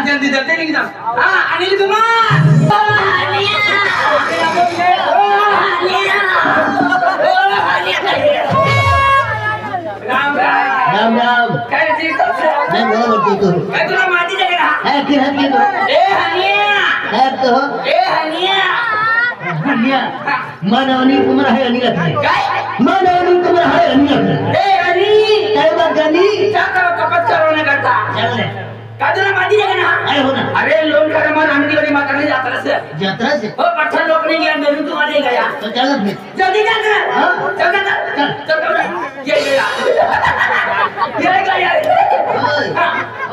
जल्दी जल्दी निघ जा अनिल कुमार राम राम काय मैं बोला बोलती तू मैं तुला माती जगह है फिर है तो ए हनिया है तो ए हनिया हनिया मानवनी कुमार है अनिल काय मानवनी कुमार है अनिल ए अनिल काय बात गनी क्या करो कपट करो न करता चल ले का तुला माती जगह ना अरे हो ना अरे लोन कर मन आंटी वाली माता नहीं जाता से यात्रा से ओ पत्थर लोग नहीं गया मेरे तो आ गया तो चल फिर जल्दी चल हां चल चल ये गया ये गया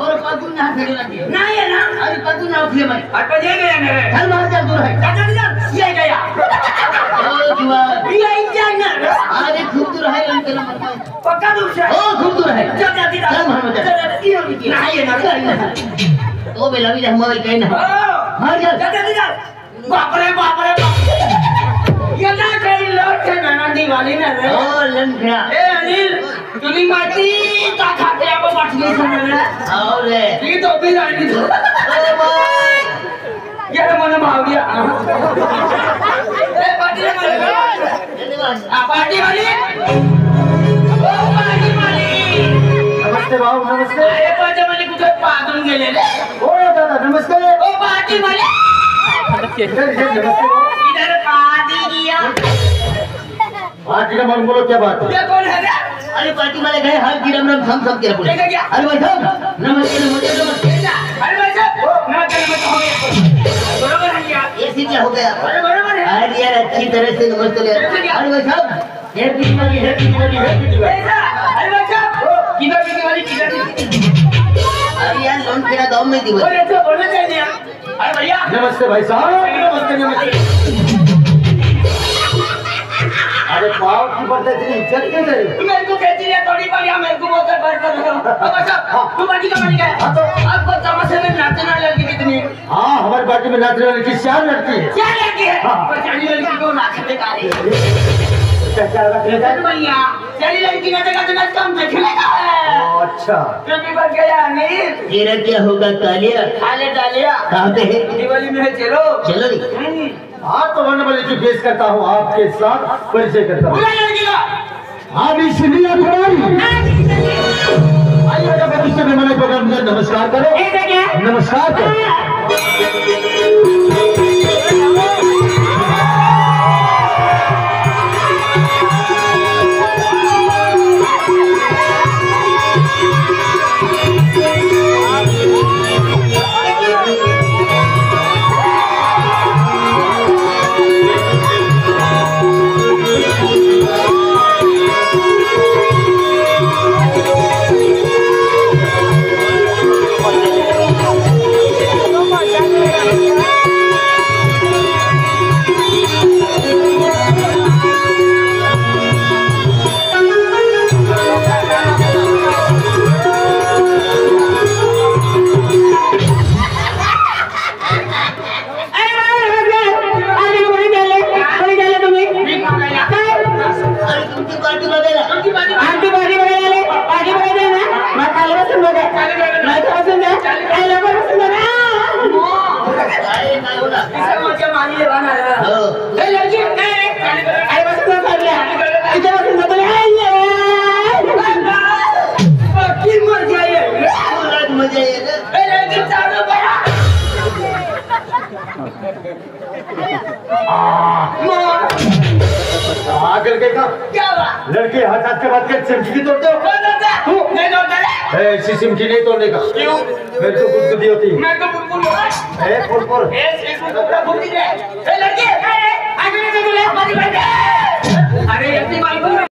और पगुन ना फेरी लगी नहीं है ना अरे पगुन ना उठले भाई अट पर ये गया मेरे चल मार चल दूर है चल ये गया ओ जुआ ये इंजन अरे खूब दूर है अंकल मर पक्का दूर से ओ खूब दूर है चल जल्दी चल मोहम्मद चल नहीं है ना ओ बेला भी मोबाइल कहीं ना हां चल जल्दी चल बाप रे ये ना कहीं लोग थे ना दिवाली ना रे ओ लंघा ए अनिल तुम्ही माती का खाते आप बाटली समजले और रे ये तो भी रानी तो ओ भाई ये मन भाव गया ए पार्टी वाली धन्यवाद आ पार्टी वाली ओ पार्टी वाली नमस्ते भाऊ नमस्ते अरे पार्टी वाली कुठे पाहून गेले रे ओ दादा नमस्ते ओ पार्टी वाली नमस्ते भाऊ इधर पार्टी किया पार्टी का मन बोलो क्या बात है ये कौन है रे अरे पार्टी वाले गए हाल की राम सब क्या बोले क्या क्या अरे भाई साहब नमस्ते अरे भाई साहब नमस्ते हो गया बरोबर है क्या ये सीट हो गया अरे बरोबर है अरे यार अच्छी तरह से नमस्ते ले अरे भाई साहब happy Diwali happy Diwali happy Diwali अरे भाई साहब किधर की वाली किधर अरे यार लोन तेरा गांव में दिवाली बोले तो बोलना चाहिए अरे भैया नमस्ते भाई साहब नमस्ते नमस्ते अरे पाव की बढ़ते इतनी इज्जत क्यों दे रहे मेरे को कहती है थोड़ी बार या मेरे को बोलकर बैठ कर रहे हो अब अच्छा तू पार्टी का मालिक है हाँ तो आपको तमाशे में नाचने वाली लड़की कितनी हाँ हमारी पार्टी में नाचने वाली की चार लड़की है क्या लड़की है हाँ। पर चाली लड़की को नाचने का है क्या रखने का चल भैया चाली लड़की नाचेगा तो नाच कम देखने का है अच्छा क्योंकि बन गया अनिल तेरा क्या होगा कालिया खाले डालिया कहाँ पे है दिवाली में है चलो चलो रे हाँ तो वरना वाली जो पेश करता हूँ आपके साथ परिचय करता हूँ बुला लड़की का आप इसलिए आइए जब भविष्य में मैंने प्रोग्राम में नमस्कार करो ऐसा क्या नमस्कार करो आकर के का लड़के हाथ के बाद के सिमकी तोड़ते हो ऐसी सिमकी नहीं तोड़ने का क्यों मेरे तो गुदगुदी होती है मैं तो बुलबुल हूं ए फुल ए इसमें तो पूरा भूख दे ए लड़की आगे ले ले अरे इतनी बाल